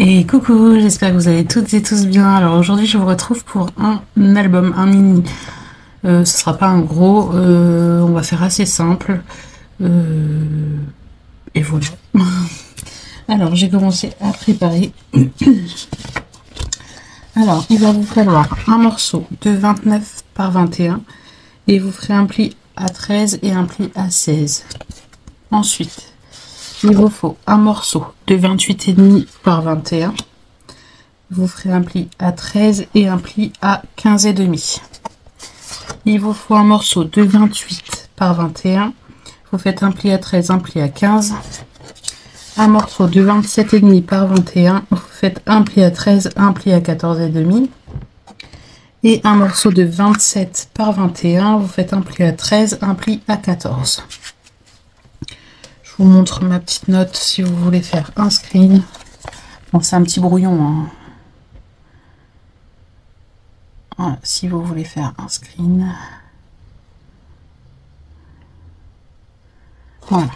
Et coucou, j'espère que vous allez toutes et tous bien. Alors aujourd'hui je vous retrouve pour un album, un mini. Ce sera pas un gros, on va faire assez simple. Et voilà. Alors j'ai commencé à préparer. Alors il va vous falloir un morceau de 29 par 21 et vous ferez un pli à 13 et un pli à 16. Ensuite, il vous faut un morceau de 28,5 par 21. Vous ferez un pli à 13 et un pli à 15,5. Il vous faut un morceau de 28 par 21. Vous faites un pli à 13, un pli à 15. Un morceau de 27,5 par 21. Vous faites un pli à 13, un pli à 14,5. Et un morceau de 27 par 21. Vous faites un pli à 13, un pli à 14. Je vous montre ma petite note si vous voulez faire un screen. Bon, c'est un petit brouillon, hein. Voilà, si vous voulez faire un screen. Voilà.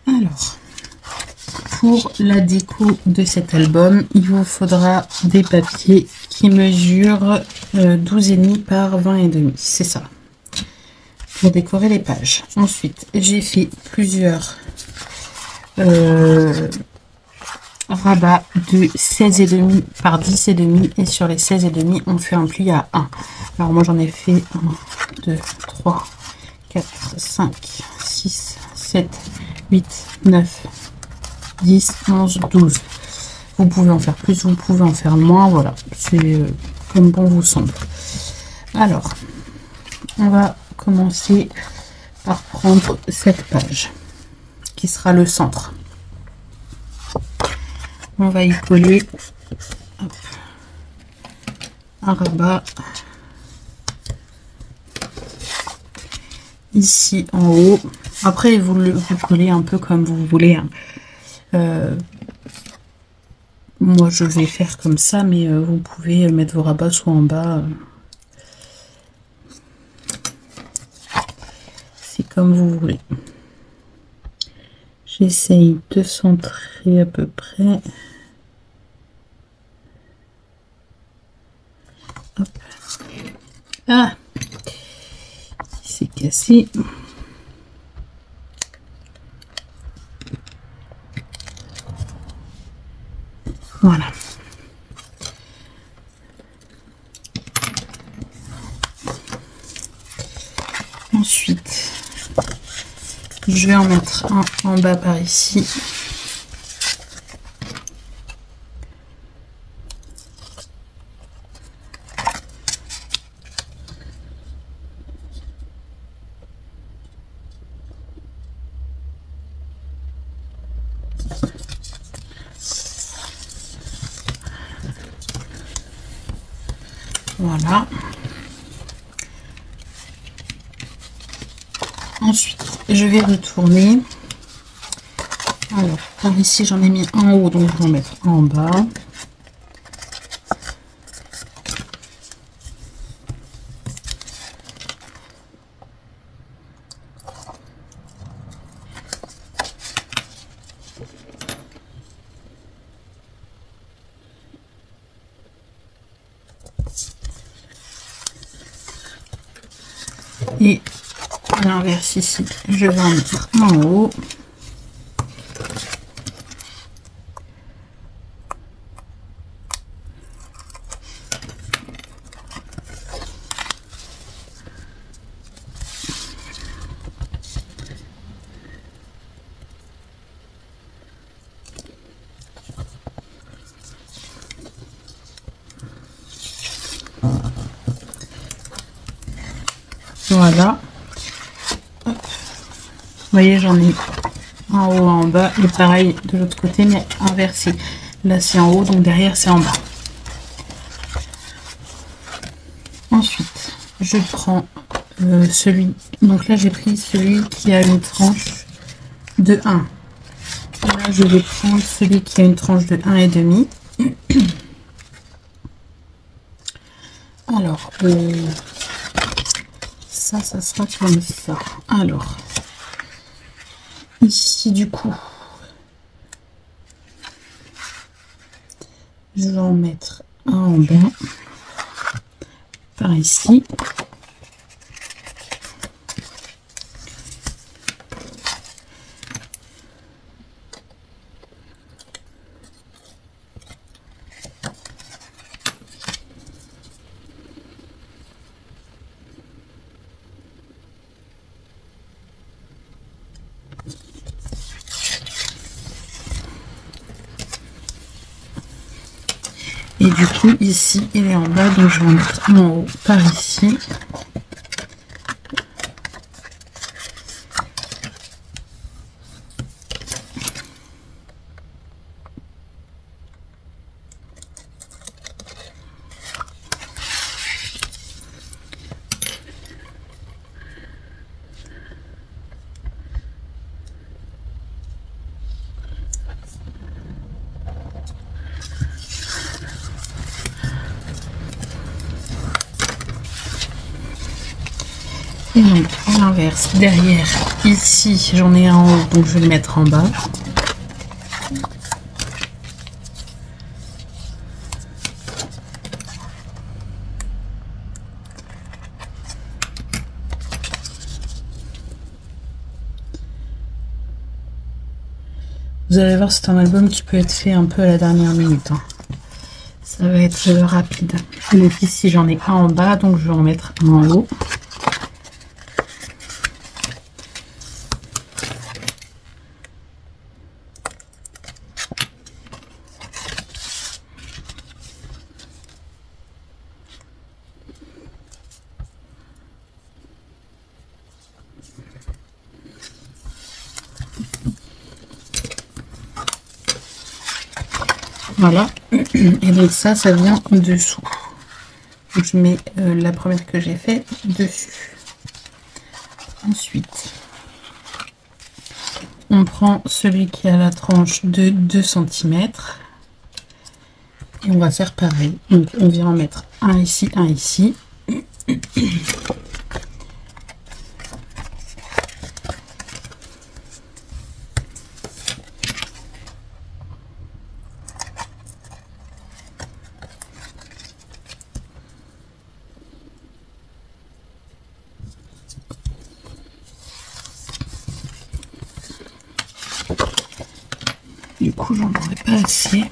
Alors, pour la déco de cet album, il vous faudra des papiers qui mesurent 12,5 par 20,5. C'est ça. Pour décorer les pages. Ensuite, j'ai fait plusieurs rabats de 16,5 par 10,5 et sur les 16,5 on fait un pli à 1. Alors moi j'en ai fait 1, 2, 3, 4, 5, 6, 7, 8, 9, 10, 11, 12. Vous pouvez en faire plus, vous pouvez en faire moins, voilà, c'est comme bon vous semble. Alors, on va commencer par prendre cette page qui sera le centre. On va y coller un rabat ici en haut. Après vous collez un peu comme vous voulez, hein. Moi je vais faire comme ça, mais vous pouvez mettre vos rabats soit en bas. C'est comme vous voulez. J'essaye de centrer à peu près. Hop. Ah, c'est cassé. Voilà. Ensuite, je vais en mettre un en bas par ici. Voilà. Ensuite, je vais retourner. Alors, par ici, j'en ai mis en haut, donc je vais en mettre en bas. Et à l'inverse ici, je vais en mettre en haut. Voilà. Hop. Vous voyez, j'en ai en haut, en bas, et pareil de l'autre côté, mais inversé. Là, c'est en haut, donc derrière, c'est en bas. Ensuite, je prends celui. Donc là, j'ai pris celui qui a une tranche de 1. Là, je vais prendre celui qui a une tranche de 1,5. Alors, ça sera comme ça. Alors, ici, du coup, Je vais en mettre un en bas, par ici. Et du coup, ici, il est en bas, donc je vais en mettre un en haut par ici. Et donc, à l'inverse, derrière, ici, j'en ai un en haut, donc je vais le mettre en bas. Vous allez voir, c'est un album qui peut être fait un peu à la dernière minute, hein. Ça va être rapide. Donc ici, j'en ai un en bas, donc je vais en mettre un en haut. Voilà, et donc ça vient en dessous. Donc je mets la première que j'ai fait dessus. Ensuite, on prend celui qui a la tranche de 2 cm et on va faire pareil. Donc on vient en mettre un ici, un ici. Du coup, j'en aurais pas assez.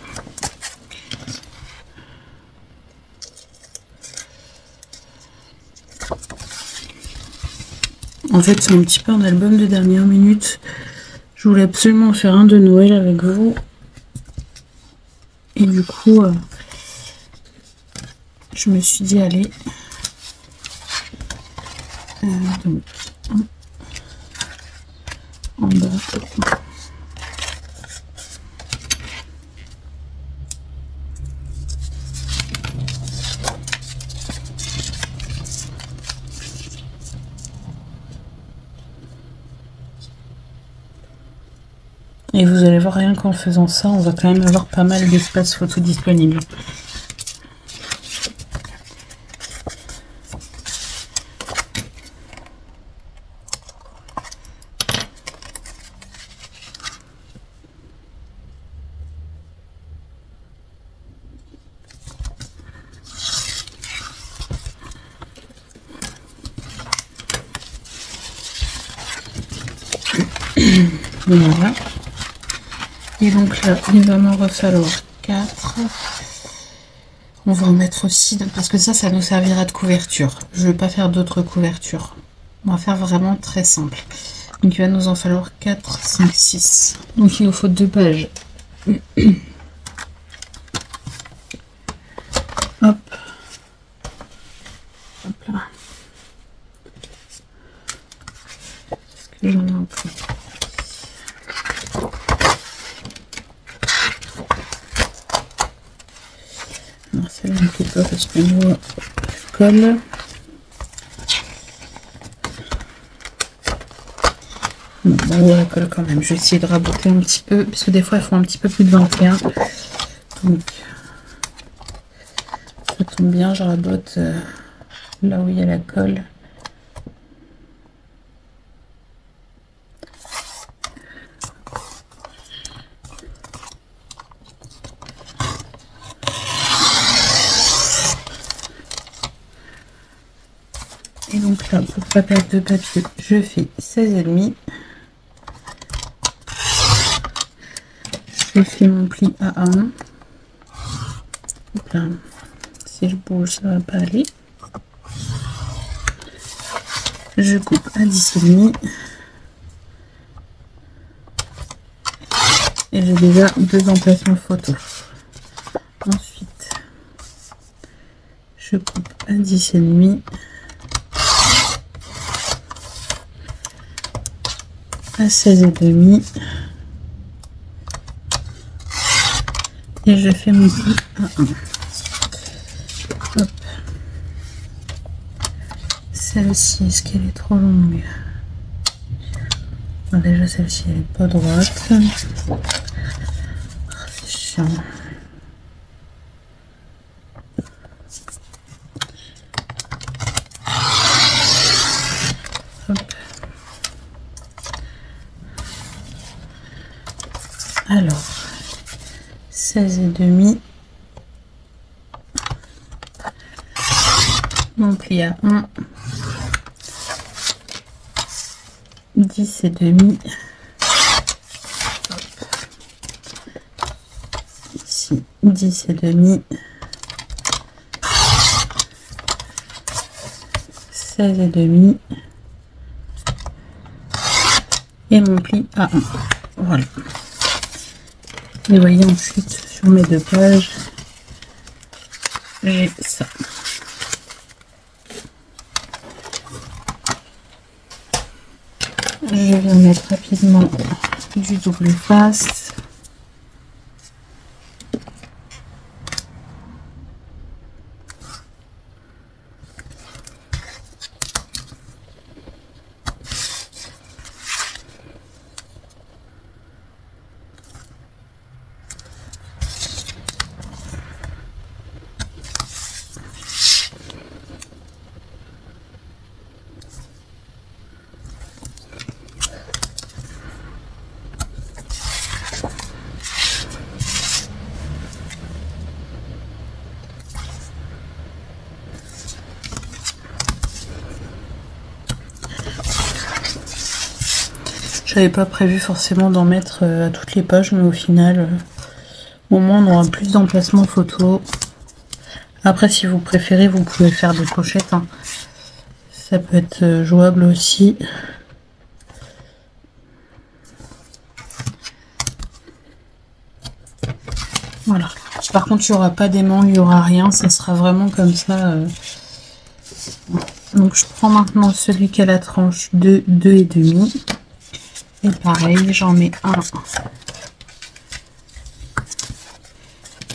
En fait, c'est un petit peu un album de dernière minute. Je voulais absolument faire un de Noël avec vous. Et du coup, je me suis dit, allez. Donc, en bas. Et vous allez voir, rien qu'en faisant ça, on va quand même avoir pas mal d'espace photo disponible. Voilà. Et donc là, il va m'en falloir 4. On va en mettre aussi, parce que ça nous servira de couverture. Je ne vais pas faire d'autres couvertures. On va faire vraiment très simple. Donc il va nous en falloir 4, 5, 6. Donc il nous faut 2 pages. Hop. Hop là. Est-ce que j'en ai un peu? Alors celle-là, je ne fais pas parce qu'on voit le colle. Bon, on voit la colle quand même. Je vais essayer de raboter un petit peu, parce que des fois, elles font un petit peu plus de 21. Donc, ça tombe bien, je rabote là où il y a la colle. Donc là, pour pas perdre de papier, je fais 16,5. Je fais mon pli à 1. Là, si je bouge, ça va pas aller. Je coupe à 10,5. Et j'ai déjà 2 emplacements photo. Ensuite, je coupe à 10,5. À 16,5. Et je fais mon pli à 1. Hop. Celle-ci, est-ce qu'elle est trop longue? Bon, déjà celle-ci elle est pas droite. C'est chiant. Hop. Alors 16,5. Mon pli à 1. 10,5. Ici 10,5. 16,5. Et mon pli à 1. Voilà. Et voyez ensuite sur mes 2 pages, j'ai ça. Je vais mettre rapidement du double face. J'avais pas prévu forcément d'en mettre à toutes les pages, mais au final, au moins on aura plus d'emplacements photo. Après, si vous préférez, vous pouvez faire des pochettes, hein. Ça peut être jouable aussi. Voilà. Par contre, il n'y aura pas d'aimant, il n'y aura rien, ça sera vraiment comme ça. Donc je prends maintenant celui qui a la tranche de 2,5. Et pareil, j'en mets un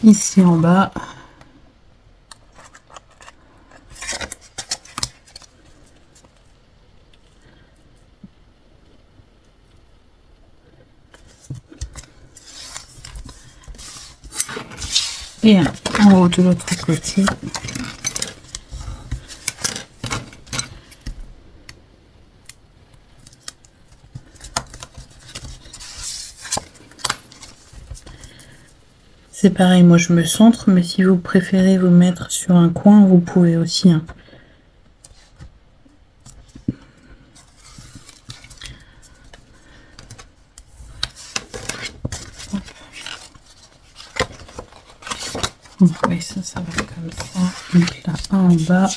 ici en bas. Et un en haut de l'autre côté. C'est pareil, moi je me centre, mais si vous préférez vous mettre sur un coin, vous pouvez aussi, hein. Donc oui, ça va comme ça. Donc là, un en bas.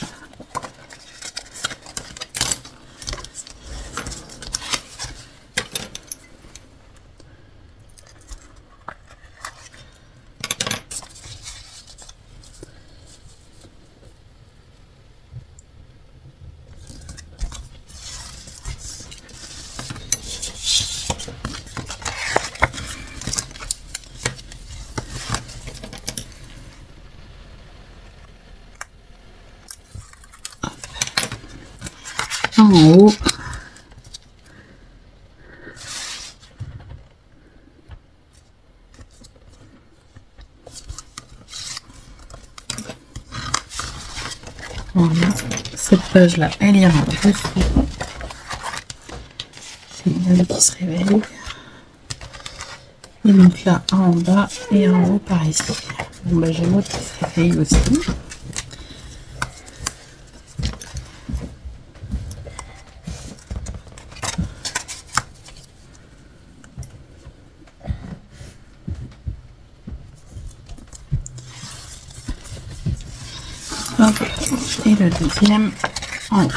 En haut. Voilà. Cette page là, elle ira dessous. C'est une qui se réveille. Et donc là, un en bas et en haut par ici. Bon bah j'ai l'autre qui se réveille aussi. Hop. Et le deuxième en haut.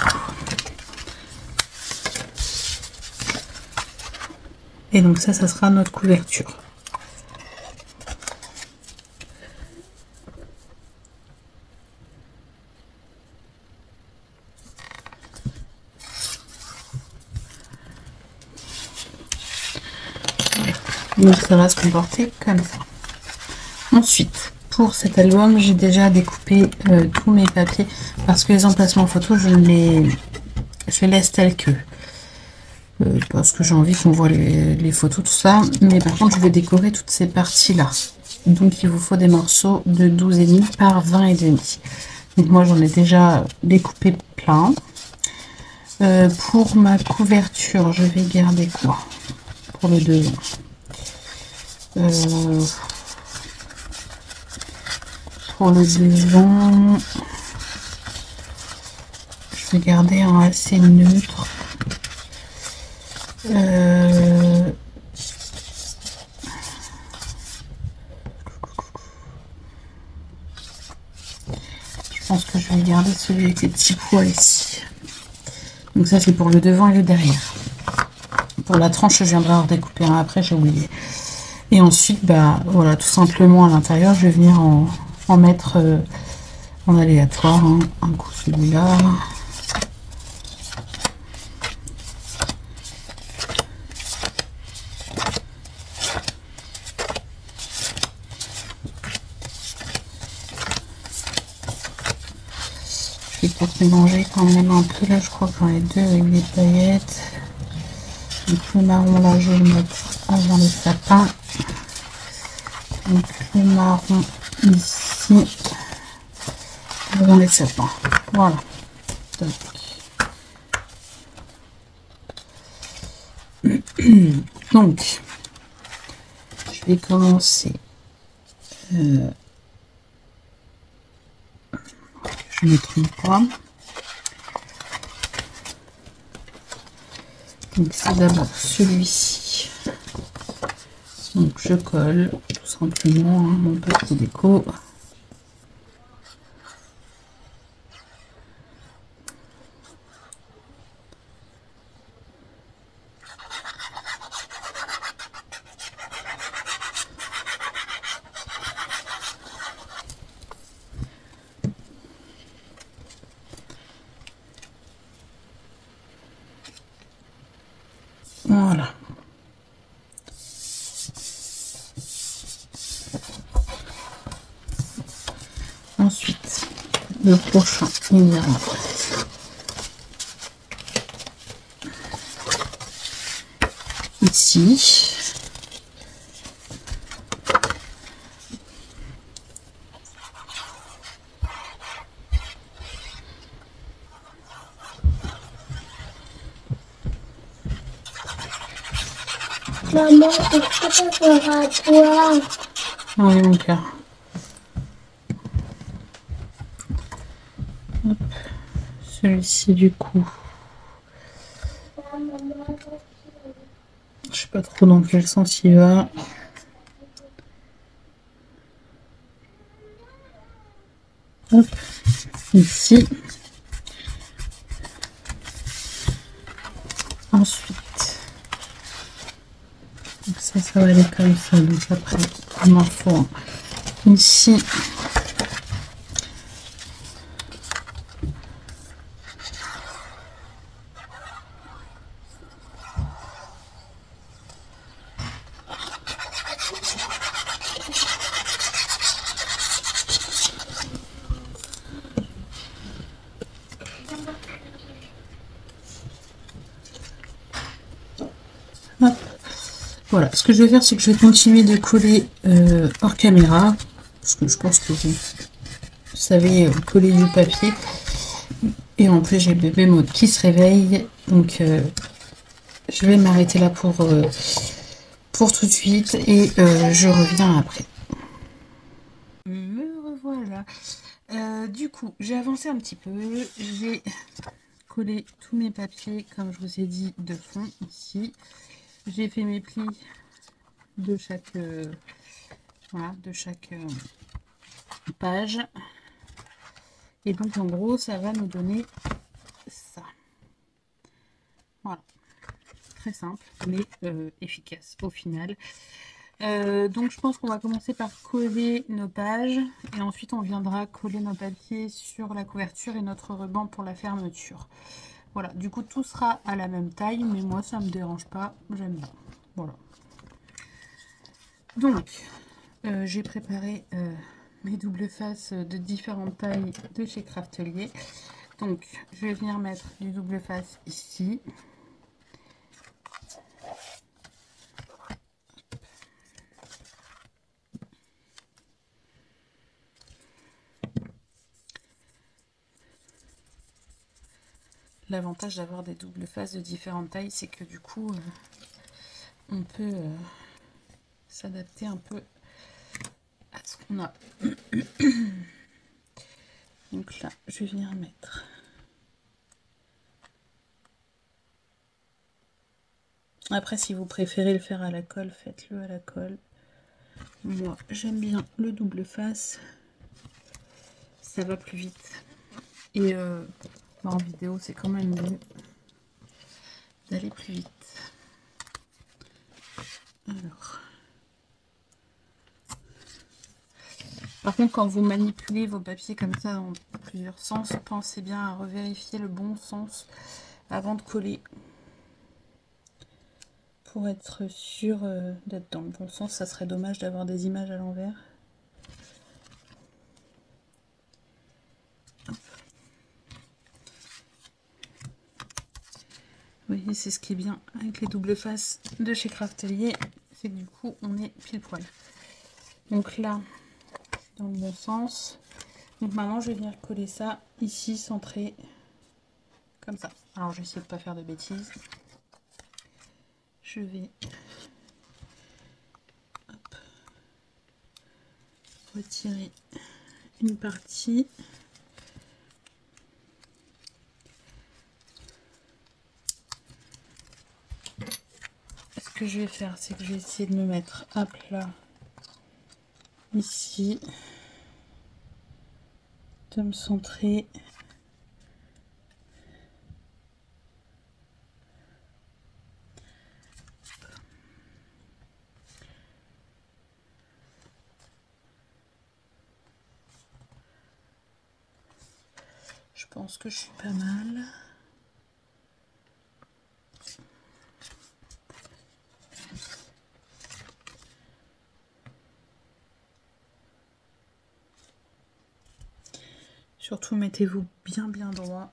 Et donc ça sera notre couverture. Donc ça va se comporter comme ça. Ensuite, pour cet album, j'ai déjà découpé tous mes papiers parce que les emplacements photos, je les laisse tels que. Parce que j'ai envie qu'on voit les photos, tout ça. Mais par contre, je vais décorer toutes ces parties-là. Donc il vous faut des morceaux de 12,5 par 20,5. Donc moi, j'en ai déjà découpé plein. Pour ma couverture, je vais garder quoi? Pour le devant. Pour le devant, je vais garder un assez neutre. Je pense que je vais garder celui avec les petits pois ici. Donc ça c'est pour le devant et le derrière. Pour la tranche, je viendrai en redécouper un après, j'ai oublié. Et ensuite, bah voilà, tout simplement à l'intérieur, je vais venir en mettre en aléatoire. Hein. Un coup celui-là. Je vais peut-être mélanger quand même un peu là, je crois que j'en ai deux avec des paillettes. Donc le marron là, je vais le mettre avant les sapins. Donc le marron ici avant les sapins. Voilà. Donc je vais commencer. Je ne me trompe pas. Donc c'est d'abord celui-ci. Donc je colle tout simplement hein, mon petit déco. Voilà. Ensuite, le prochain, il ira ici. Maman, est-ce que ça sera à toi? Oui, mon cœur. Celui-ci, du coup. Je sais pas trop dans quel sens il va. Hop. Ici. Ensuite. Donc ça va aller comme ça. Donc après, il m'en faut ici. Hop. Voilà, ce que je vais faire, c'est que je vais continuer de coller hors caméra, parce que je pense que vous savez coller du papier. Et en plus, j'ai bébé Maud qui se réveille, donc je vais m'arrêter là pour tout de suite et je reviens après. Me revoilà. Du coup, j'ai avancé un petit peu, j'ai collé tous mes papiers, comme je vous ai dit, de fond ici. J'ai fait mes plis de chaque voilà, de chaque page Et donc en gros ça va nous donner ça. Voilà, très simple mais efficace au final. Donc je pense qu'on va commencer par coller nos pages et ensuite on viendra coller nos papiers sur la couverture et notre ruban pour la fermeture. Voilà, du coup tout sera à la même taille, mais moi ça me dérange pas, j'aime bien. Voilà. Donc j'ai préparé mes doubles faces de différentes tailles de chez Craftelier. Donc je vais venir mettre du double face ici. L'avantage d'avoir des doubles faces de différentes tailles, c'est que du coup, on peut s'adapter un peu à ce qu'on a. Donc là, je vais venir mettre. Après, si vous préférez le faire à la colle, faites-le à la colle. Moi, j'aime bien le double face. Ça va plus vite. Et en vidéo, c'est quand même mieux d'aller plus vite. Alors. Par contre, quand vous manipulez vos papiers comme ça dans plusieurs sens, pensez bien à revérifier le bon sens avant de coller. Pour être sûr d'être dans le bon sens, ça serait dommage d'avoir des images à l'envers. Vous voyez, c'est ce qui est bien avec les doubles faces de chez Craftelier, c'est que du coup, on est pile poil. Donc là, dans le bon sens. Donc maintenant, je vais venir coller ça ici, centré, comme ça. Alors, je vais essayer de ne pas faire de bêtises. Je vais retirer une partie. Ce que je vais faire, c'est que je vais essayer de me mettre à plat ici, de me centrer. Je pense que je suis pas mal. Surtout mettez-vous bien droit.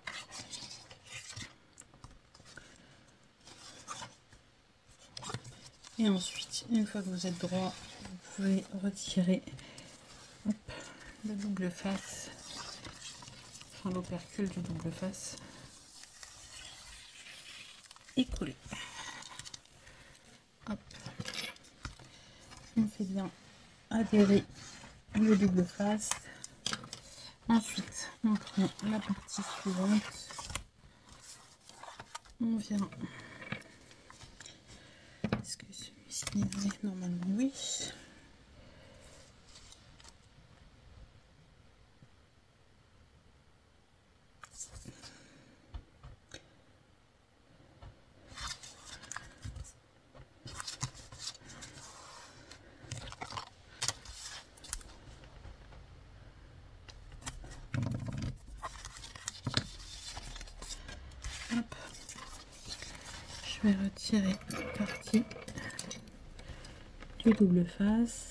Et ensuite, une fois que vous êtes droit, vous pouvez retirer le double face, enfin l'opercule du double face, et coller. Hop. On fait bien adhérer le double face. Ensuite, on prend la partie suivante. On vient. Est-ce que celui-ci est normalement? Oui. Hop. Je vais retirer une partie du double face.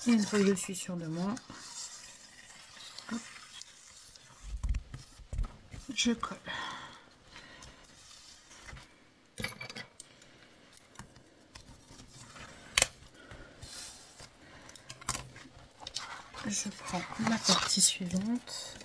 Et une fois que je suis sûre de moi, hop, je colle. je prends la partie suivante.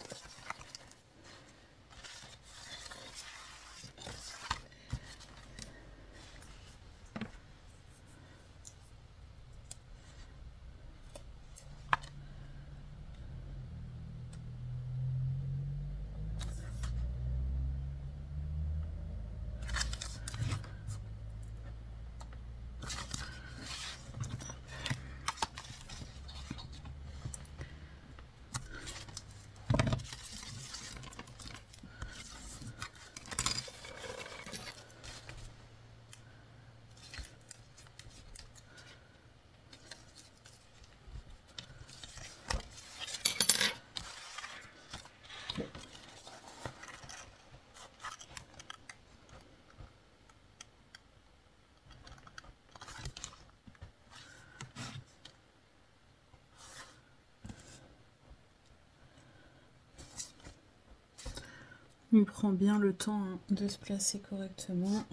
Il prend bien le temps de se placer correctement.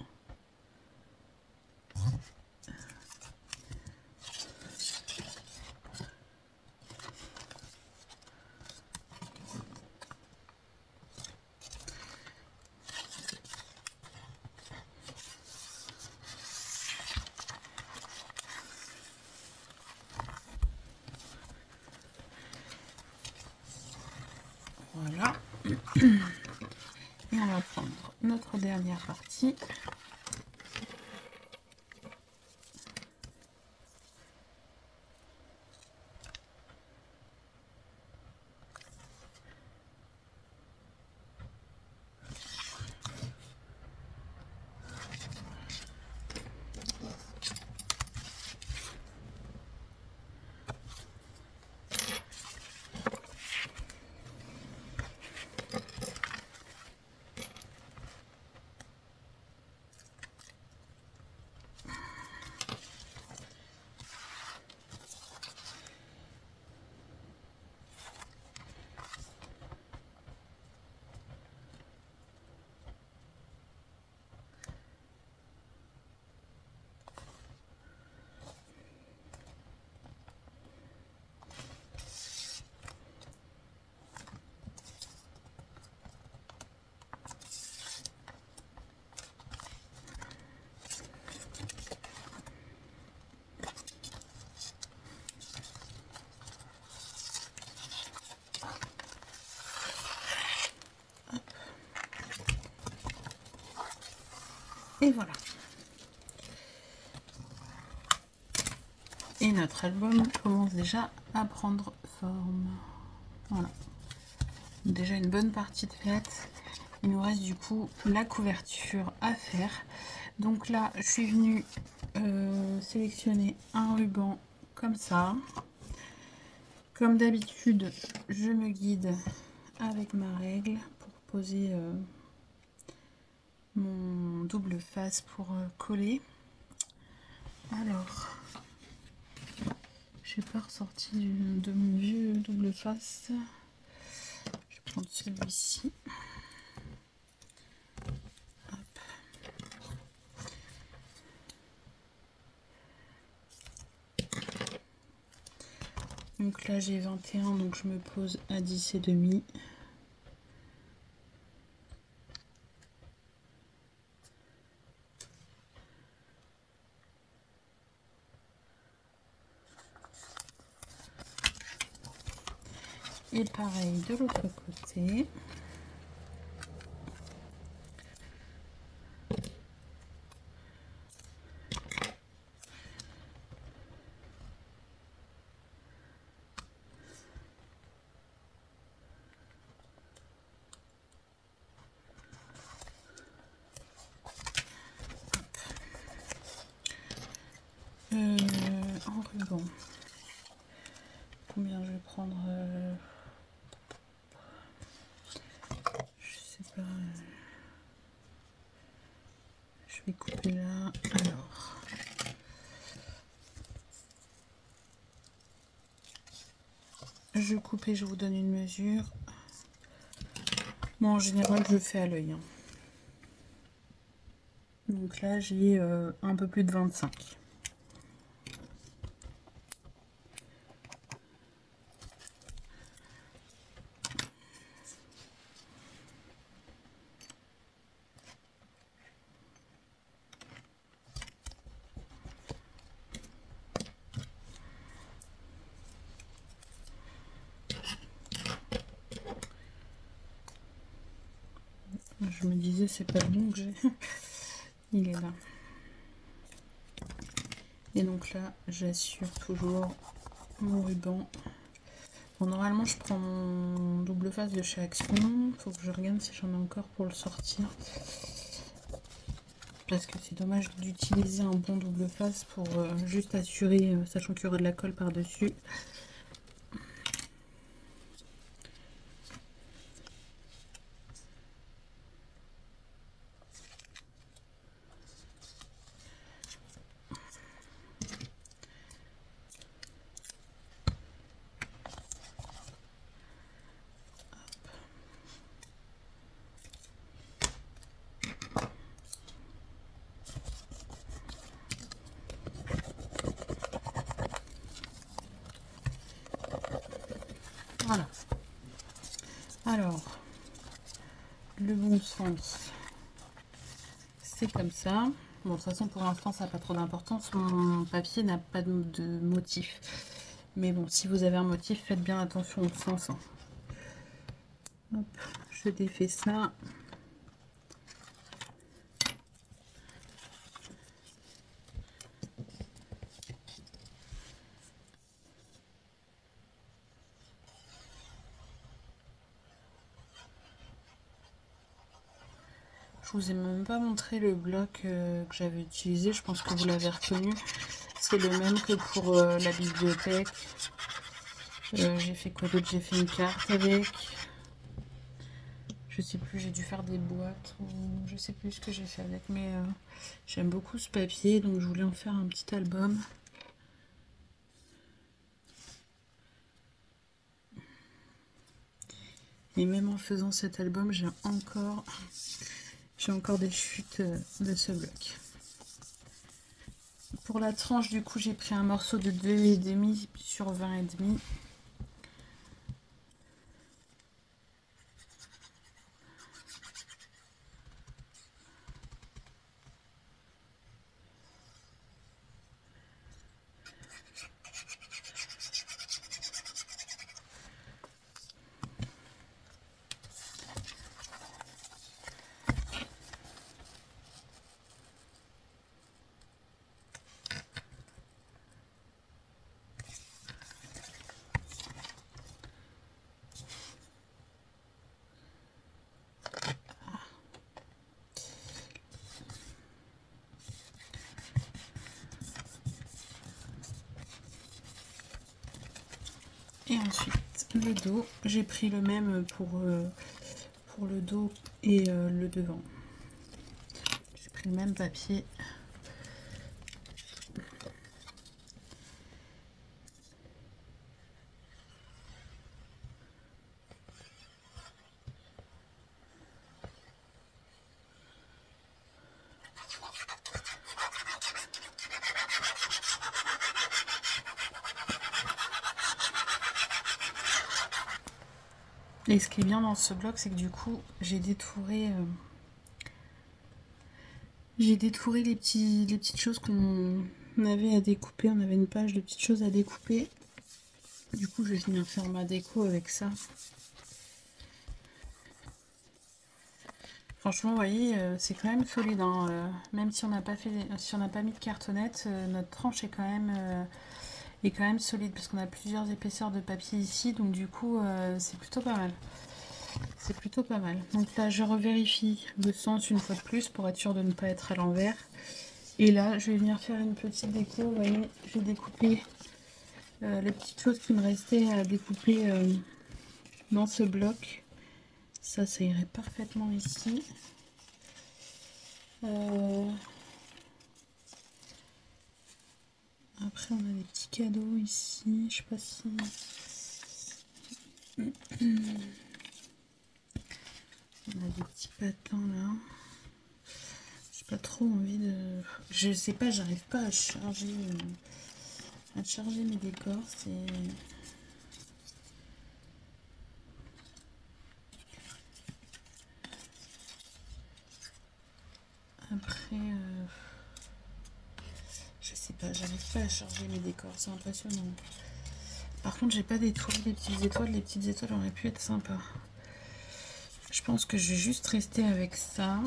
Voilà. Et on va prendre notre dernière partie. Et voilà. Et notre album commence déjà à prendre forme. Voilà. Déjà une bonne partie de faite. Il nous reste du coup la couverture à faire. Donc là, je suis venue sélectionner un ruban comme ça. Comme d'habitude, je me guide avec ma règle pour poser mon double face pour coller. Alors, j'ai pas ressorti de mon vieux double face. Je vais prendre celui-ci. Donc là j'ai 21, donc je me pose à 10,5. Et pareil de l'autre côté. En ruban, combien je vais prendre je sais pas, je vais couper là. Alors je coupe et je vous donne une mesure. Moi en général je fais à l'œil, hein. Donc là j'ai un peu plus de 25. je me disais c'est pas le bon que j'ai. Il est là. Et donc là, j'assure toujours mon ruban. Bon, normalement, je prends mon double face de chez Action. Faut que je regarde si j'en ai encore pour le sortir. Parce que c'est dommage d'utiliser un bon double face pour juste assurer, sachant qu'il y aura de la colle par-dessus. Voilà. Alors, le bon sens, c'est comme ça. Bon, de toute façon, pour l'instant, ça n'a pas trop d'importance. Mon papier n'a pas de motif. Mais bon, si vous avez un motif, faites bien attention au sens. Hein. Hop, je défais ça. Je vous ai même pas montré le bloc que j'avais utilisé. Je pense que vous l'avez reconnu. C'est le même que pour la bibliothèque. J'ai fait quoi d'autre? J'ai fait une carte avec. Je sais plus, j'ai dû faire des boîtes. Ou je sais plus ce que j'ai fait avec. Mais j'aime beaucoup ce papier. Donc je voulais en faire un petit album. Et même en faisant cet album, j'ai encore des chutes de ce bloc. Pour la tranche, du coup, j'ai pris un morceau de 2,5 sur 20,5. Et ensuite, le dos, j'ai pris le même pour le dos et le devant. J'ai pris le même papier. Et ce qui est bien dans ce bloc, c'est que du coup, j'ai détouré les petites choses qu'on avait à découper. On avait une page de petites choses à découper. Du coup, je vais venir faire ma déco avec ça. Franchement, vous voyez, c'est quand même solide. Hein. Même si on n'a pas mis de cartonnette, notre tranche est quand même solide parce qu'on a plusieurs épaisseurs de papier ici. Donc du coup, c'est plutôt pas mal. C'est plutôt pas mal. Donc là, je revérifie le sens une fois de plus pour être sûr de ne pas être à l'envers. Et là, je vais venir faire une petite déco. Vous voyez, j'ai découpé les petites choses qui me restaient à découper dans ce bloc. Ça irait parfaitement ici. Après, on a des petits cadeaux ici. Je sais pas si... On a des petits patins là. J'ai pas trop envie de... Je sais pas, j'arrive pas à charger mes décors. C'est... Après, je sais pas, j'arrive pas à charger mes décors. C'est impressionnant. Par contre, j'ai pas détouré les petites étoiles. Les petites étoiles auraient pu être sympas. Je pense que je vais juste rester avec ça.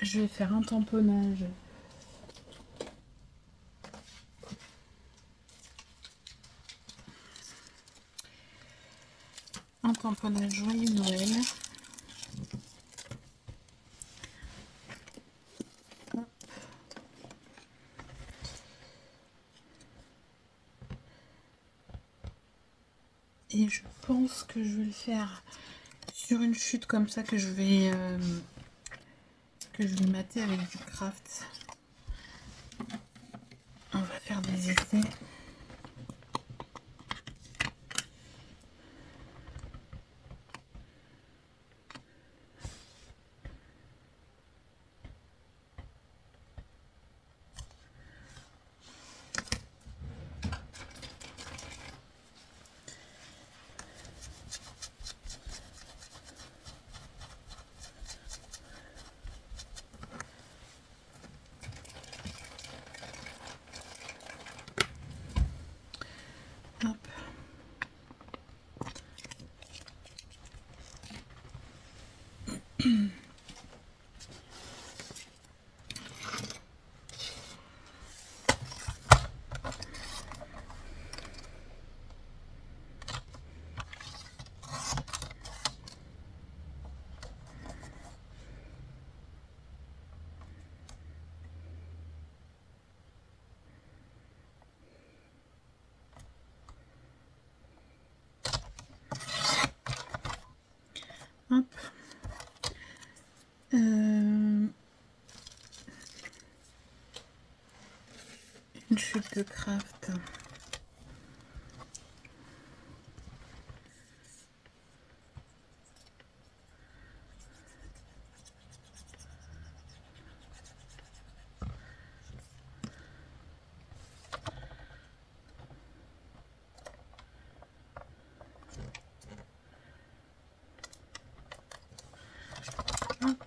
Je vais faire un tamponnage. Un tamponnage joyeux Noël. Hop. Et je pense que je vais le faire sur une chute comme ça que je vais mater avec du craft. On va faire des essais. Hop. Hop. Une chute de craft. Hop.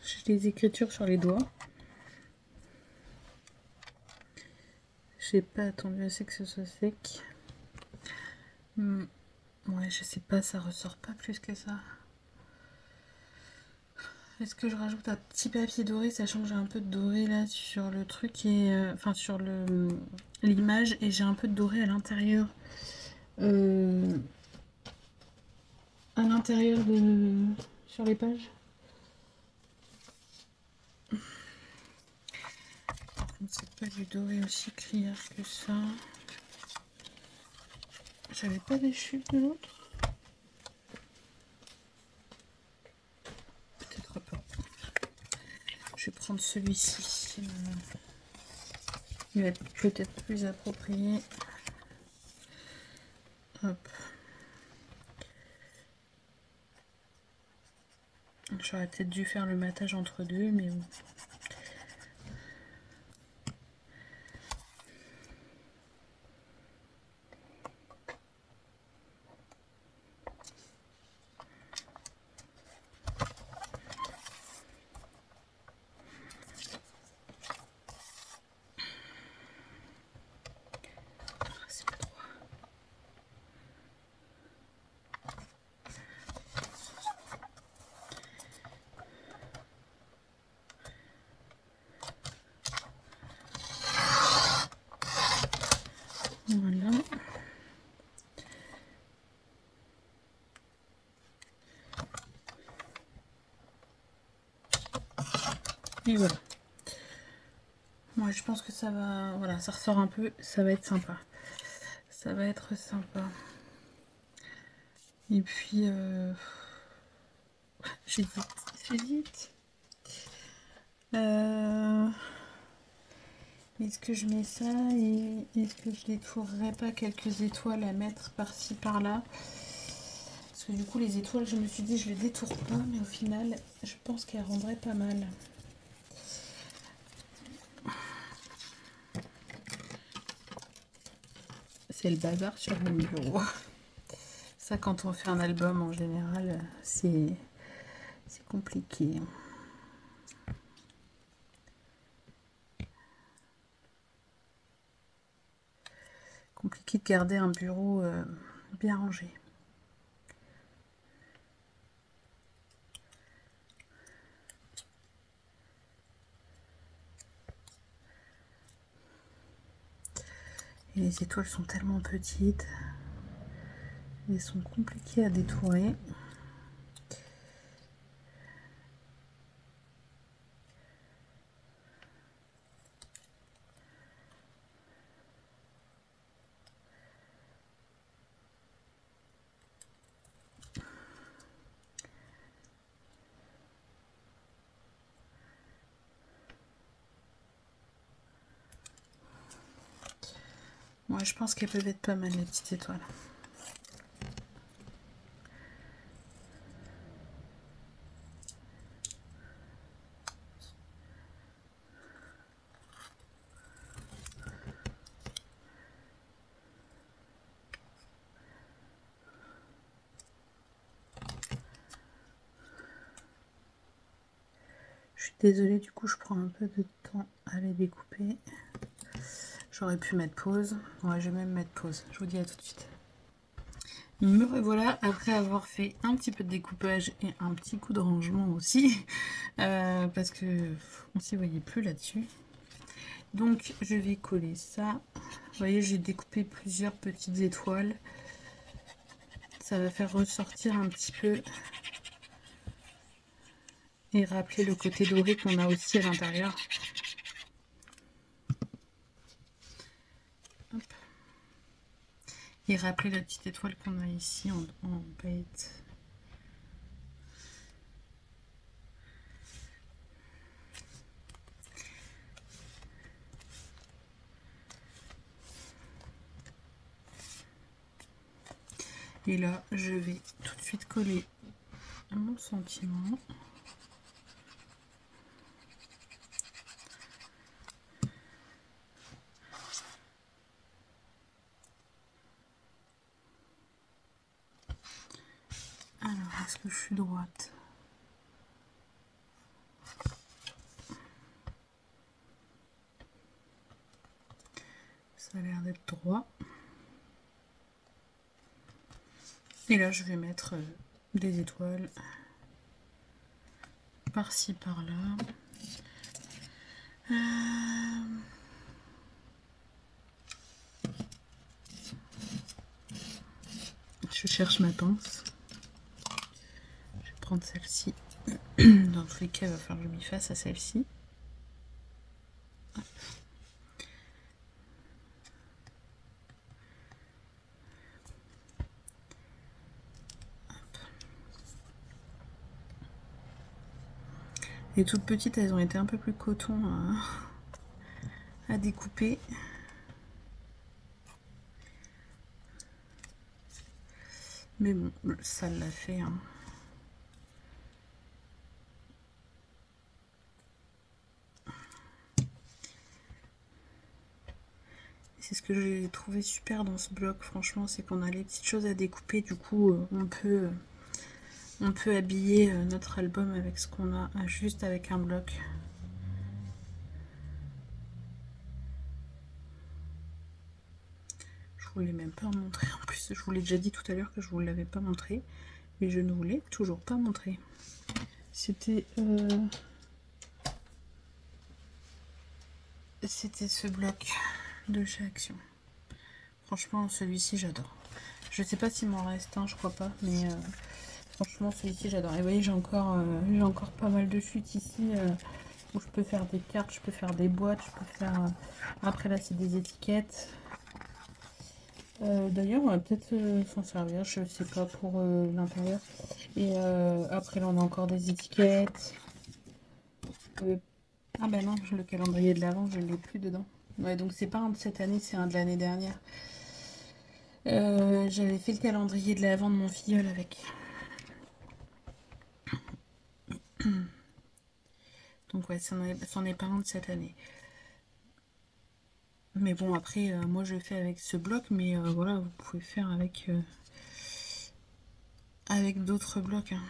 J'ai les écritures sur les doigts. J'ai pas attendu assez que ce soit sec. Ouais, je sais pas, ça ressort pas plus que ça. Est-ce que je rajoute un petit papier doré, sachant que j'ai un peu de doré là sur le truc et enfin sur l'image, et j'ai un peu de doré à l'intérieur. À l'intérieur de sur les pages. C'est pas du doré aussi clair que ça. J'avais pas des chutes de l'autre. Peut-être pas. Je vais prendre celui-ci. Il va être peut-être plus approprié. Hop. J'aurais peut-être dû faire le matage entre deux, mais bon. C'est pas droit. Voilà. Et voilà. Moi, je pense que ça va... Voilà, ça ressort un peu. Ça va être sympa. Ça va être sympa. Et puis... J'hésite. Est-ce que je mets ça et est-ce que je détourerais pas quelques étoiles à mettre par-ci par-là? Parce que du coup les étoiles, je me suis dit je les détourne pas, mais au final je pense qu'elles rendraient pas mal. quel bazar sur mon bureau. Ça, quand on fait un album, en général, c'est compliqué. Compliqué de garder un bureau bien rangé. Et les étoiles sont tellement petites. Elles sont compliquées à détourer. Moi, je pense qu'elles peuvent être pas mal, les petites étoiles. Je suis désolée, du coup, je prends un peu de temps à les découper. J'aurais pu mettre pause. Ouais, je vais même mettre pause. Je vous dis à tout de suite. Me revoilà après avoir fait un petit peu de découpage et un petit coup de rangement aussi. Parce que on s'y voyait plus là-dessus. Donc, je vais coller ça. Vous voyez, j'ai découpé plusieurs petites étoiles. Ça va faire ressortir un petit peu et rappeler le côté doré qu'on a aussi à l'intérieur. Et rappeler la petite étoile qu'on a ici en paillettes. Et là, je vais tout de suite coller mon sentiment. Alors, est-ce que je suis droite? Ça a l'air d'être droit. Et là, je vais mettre des étoiles par-ci, par-là. Je cherche ma pince. Je vais prendre celle-ci. Dans tous les cas, il va falloir que je m'y fasse à celle-ci. Les toutes petites, elles ont été un peu plus coton à découper. Mais bon, ça l'a fait. Hein. C'est ce que j'ai trouvé super dans ce bloc, franchement, c'est qu'on a les petites choses à découper. Du coup, on peut habiller notre album avec ce qu'on a, juste avec un bloc. Je voulais même pas montrer. En plus, je vous l'ai déjà dit tout à l'heure que je vous l'avais pas montré, mais je ne vous l'ai toujours pas montré. C'était ce bloc de chez Action. Franchement, celui-ci, j'adore. Je sais pas s'il m'en reste un, je crois pas, mais franchement, celui-ci, j'adore. Et vous voyez, j'ai encore pas mal de chutes ici où je peux faire des cartes, je peux faire des boîtes, je peux faire... Après, là, c'est des étiquettes. D'ailleurs, on va peut-être s'en servir, je sais pas, pour l'intérieur. Et après, là, on a encore des étiquettes. Ah bah non, le calendrier de l'Avent, je ne l'ai plus dedans. Ouais, donc c'est pas un de cette année, c'est un de l'année dernière. J'avais fait le calendrier de l'Avent de mon filleul avec. Donc ouais, c'en est pas un de cette année. Mais bon, après, moi je fais avec ce bloc, mais voilà, vous pouvez faire avec, avec d'autres blocs. Hein.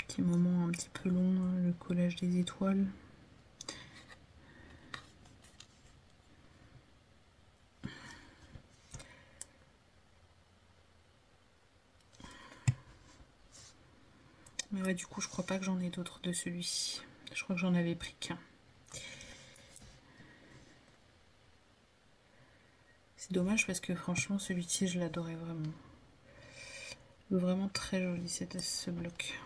Petit moment un petit peu long, hein, le collage des étoiles. Mais ouais, du coup, je crois pas que j'en ai d'autres de celui-ci. Je crois que j'en avais pris qu'un. C'est dommage parce que franchement, celui-ci, je l'adorais vraiment. Vraiment très joli, ce bloc.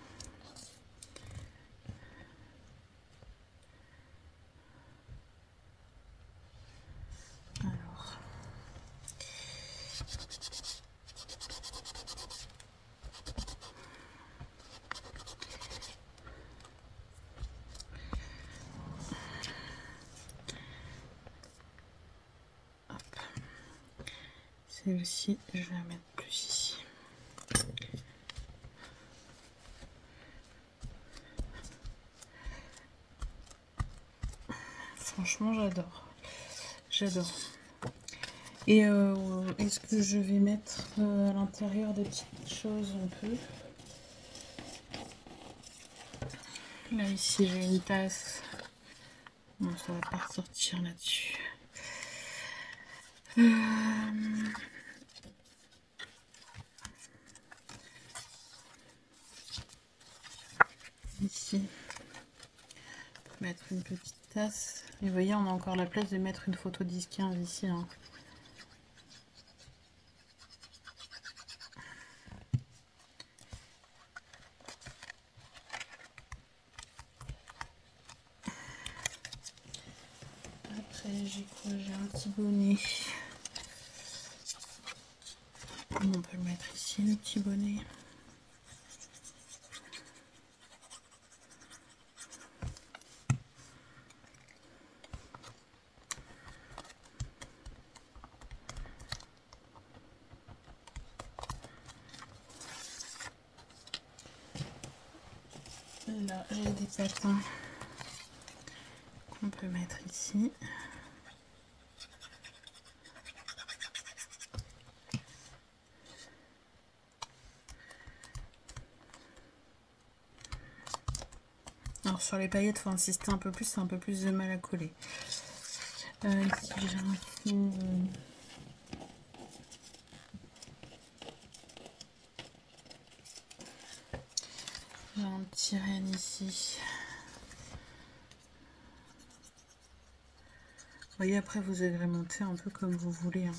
Alors. Celle-ci, je vais la mettre plus ici. Franchement, j'adore. J'adore. Et est-ce que je vais mettre à l'intérieur des petites choses un peu? Là, ici, j'ai une tasse. Bon, ça va pas ressortir là-dessus. Ici, on peut mettre une petite tasse. Et vous voyez, on a encore la place de mettre une photo 10-15 ici. Hein. Après, j'ai quoi? J'ai un petit bonnet. On peut le mettre ici, le petit bonnet. Là, j'ai des patins qu'on peut mettre ici. Alors sur les paillettes, il faut insister un peu plus, c'est un peu plus de mal à coller. Ici, j'ai un fond... J'ai un petit renne ici. Vous voyez, après vous agrémentez un peu comme vous voulez. Hein.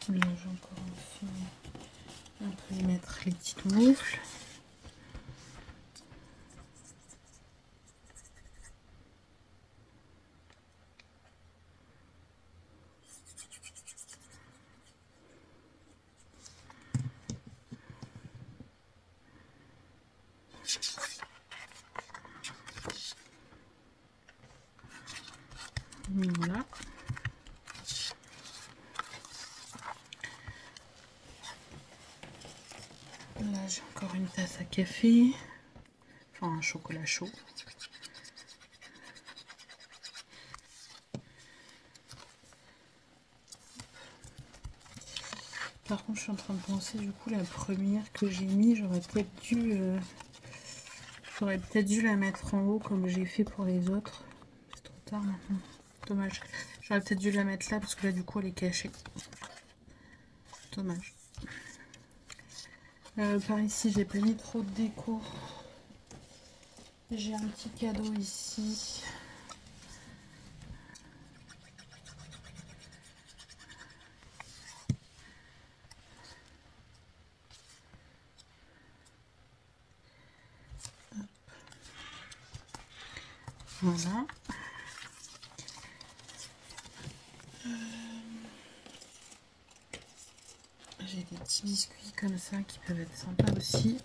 Là, j'ai encore un fil. On peut y mettre les petites moufles. Voilà. Là, j'ai encore une tasse à café. Enfin, un chocolat chaud. Par contre, je suis en train de penser, du coup, la première que j'ai mis, j'aurais peut-être dû la mettre en haut comme j'ai fait pour les autres. C'est trop tard maintenant. Dommage. J'aurais peut-être dû la mettre là parce que là, du coup, elle est cachée. Dommage. Par ici, j'ai pas mis trop de déco. J'ai un petit cadeau ici. Hop. Voilà. J'ai des petits biscuits comme ça qui peuvent être sympas aussi.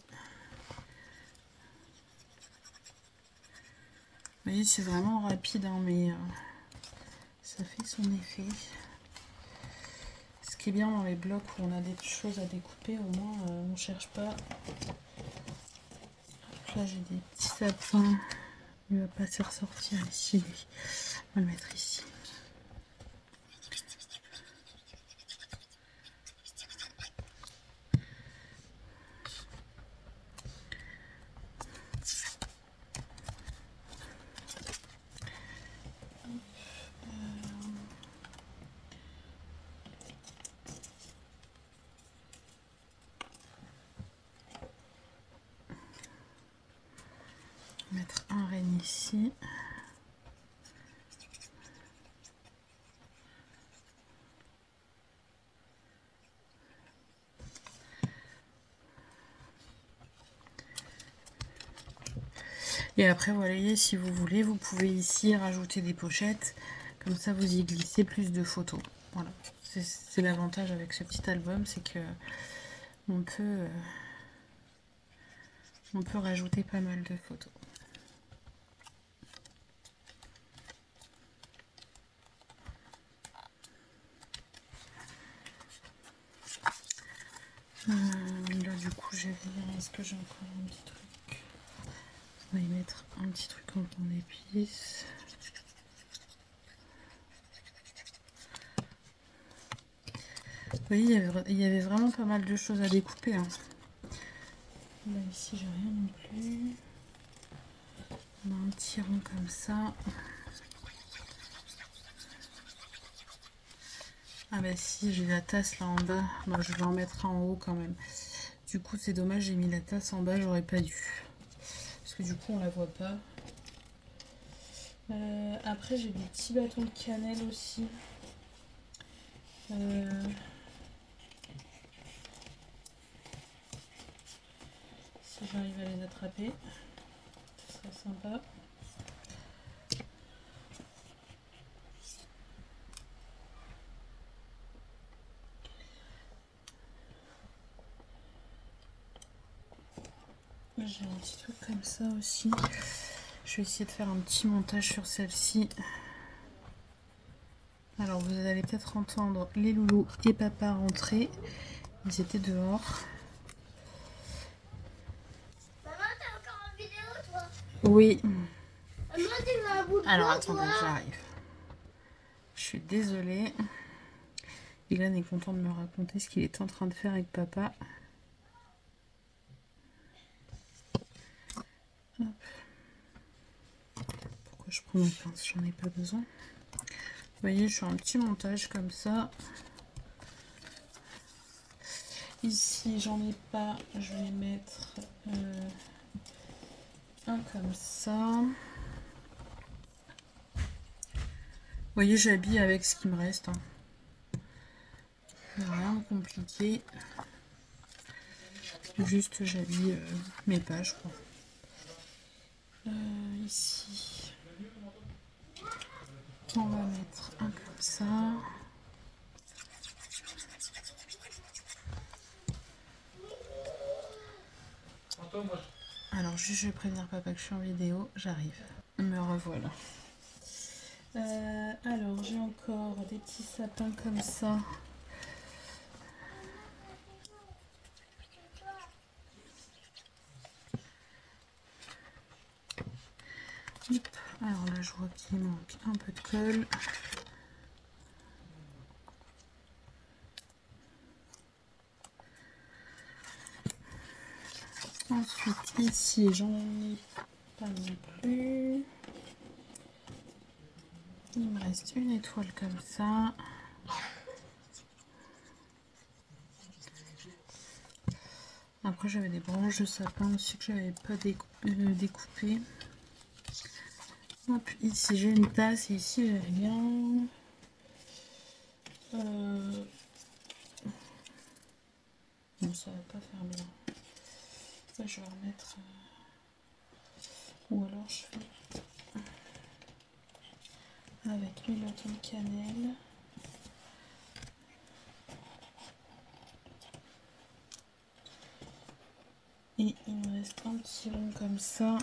Vous voyez, c'est vraiment rapide, hein, mais ça fait son effet. Ce qui est bien dans les blocs où on a des choses à découper, au moins on ne cherche pas. Donc là, j'ai des petits sapins. Il ne va pas se ressortir ici, lui. On va le mettre ici. Mettre un renne ici. Et après, voilà, si vous voulez, vous pouvez ici rajouter des pochettes. Comme ça, vous y glissez plus de photos. Voilà, c'est l'avantage avec ce petit album, c'est que on peut rajouter pas mal de photos. Là, du coup, j'ai vu, est-ce que j'ai encore un petit truc? On va y mettre un petit truc en bon d'épices. Vous voyez, il y avait vraiment pas mal de choses à découper. Hein. Là, ici, j'ai rien non plus. On a un petit rond comme ça. Ah bah si, j'ai la tasse là en bas. Bon, je vais en mettre en haut quand même. Du coup, c'est dommage, j'ai mis la tasse en bas, j'aurais pas dû. Parce que du coup, on la voit pas. Après, j'ai des petits bâtons de cannelle aussi. Si j'arrive à les attraper, ce serait sympa. J'ai un petit truc comme ça aussi. Je vais essayer de faire un petit montage sur celle-ci. Alors vous allez peut-être entendre les loulous et papa rentrer. Ils étaient dehors. Maman, t'es encore en vidéo, toi? Oui. Maman, t'es un bout de Alors bois, attendez, toi? j'arrive. Je suis désolée. Ilan est content de me raconter ce qu'il est en train de faire avec papa. Hop. Pourquoi je prends ma pince? J'en ai pas besoin. Vous voyez, je fais un petit montage comme ça. Ici, j'en ai pas. Je vais mettre un comme ça. Vous voyez, j'habille avec ce qui me reste. Hein. Rien de compliqué. Juste, j'habille mes pages. Quoi. Ici, on va mettre un comme ça. Alors, juste, je vais prévenir papa que je suis en vidéo. J'arrive. Me revoilà. Alors, j'ai encore des petits sapins comme ça. Hop. Alors là, je vois qu'il manque un peu de colle. Ensuite, ici, j'en ai pas non plus. Il me reste une étoile comme ça. Après j'avais des branches de sapin aussi que j'avais pas découpé. Hop, ici j'ai une tasse et ici j'ai rien. Bon, ça va pas faire bien. Ouais, je vais remettre. Ou alors je fais avec l'huile de cannelle. Et il me reste un petit rond comme ça.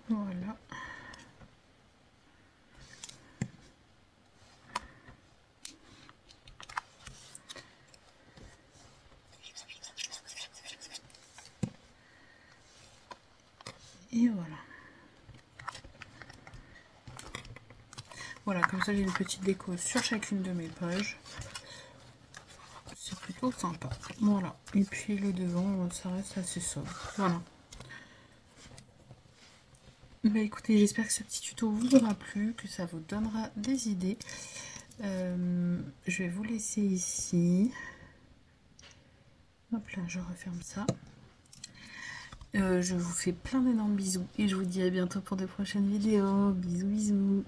Voilà. Et voilà. Voilà, comme ça j'ai une petite déco sur chacune de mes pages. C'est plutôt sympa. Voilà. Et puis le devant, ça reste assez sobre. Voilà. Bah écoutez, j'espère que ce petit tuto vous aura plu, que ça vous donnera des idées. Je vais vous laisser ici. Hop là, je referme ça. Je vous fais plein d'énormes bisous et je vous dis à bientôt pour de prochaines vidéos. Bisous bisous.